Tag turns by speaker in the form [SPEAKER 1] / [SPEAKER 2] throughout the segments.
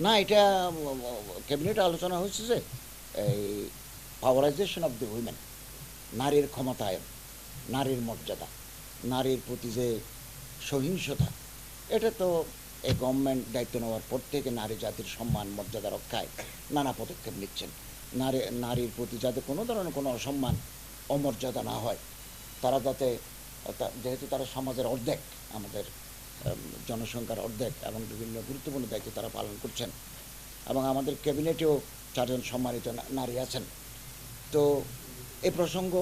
[SPEAKER 1] না, এটা ক্যাবিনেটে আলোচনা হয়েছে যে এই পাওয়ারাইজেশন অফ দ্য উইমেন, নারীর ক্ষমতায়ন, নারীর মর্যাদা, নারীর প্রতি যে সহিংসতা, এটা তো এই গভর্নমেন্ট দায়িত্ব নেওয়ার পর থেকে নারী জাতির সম্মান মর্যাদা রক্ষায় নানা পদক্ষেপ নিচ্ছেন। নারীর প্রতি যাতে কোনো ধরনের কোনো অসম্মান অমর্যাদা না হয়, তারা যাতে যেহেতু তারা সমাজের অর্ধেক, আমাদের জনসংখ্যার অর্ধেক, এবং বিভিন্ন গুরুত্বপূর্ণ দায়িত্ব তারা পালন করছেন, এবং আমাদের ক্যাবিনেটেও 4 জন সম্মানিত নারী আছেন। তো এই প্রসঙ্গ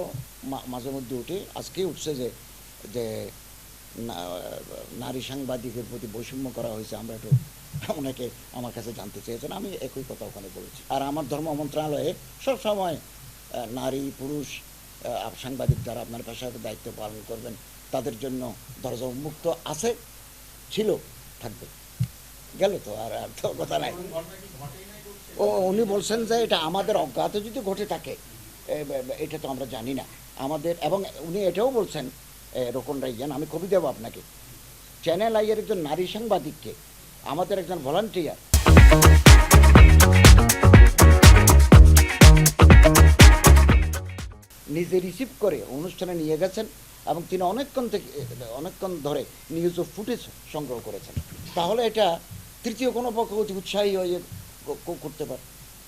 [SPEAKER 1] মাঝে মধ্যে উঠে, আজকেই উঠছে যে যে নারী সাংবাদিকের প্রতি বৈষম্য করা হয়েছে। আমরা একটু অনেকে আমার কাছে জানতে চেয়েছেন, আমি একই কথা ওখানে বলেছি। আর আমার ধর্ম মন্ত্রণালয়ে সবসময় নারী পুরুষ সাংবাদিক যারা আপনার পেশাগত দায়িত্ব পালন করবেন তাদের জন্য দরজা উন্মুক্ত আছে, ছিল, থাকবে। গেল তো, আর তো কথা নাই। উনি বলছেন যে এটা আমাদের অজ্ঞাত যদি ঘটে থাকে, এটা তো আমরা জানি না আমাদের। এবং উনি এটাও বলছেন, রোকন রাইজান, আমি কবি দেব আপনাকে, চ্যানেল আইয়ের একজন নারী সাংবাদিককে আমাদের একজন ভলান্টিয়ার নিজে রিসিভ করে অনুষ্ঠানে নিয়ে গেছেন, এবং তিনি অনেকক্ষণ ধরে নিউজ ও ফুটেজ সংগ্রহ করেছেন। তাহলে এটা তৃতীয় কোনো পক্ষ অতি উৎসাহী হয়ে করতে পারে।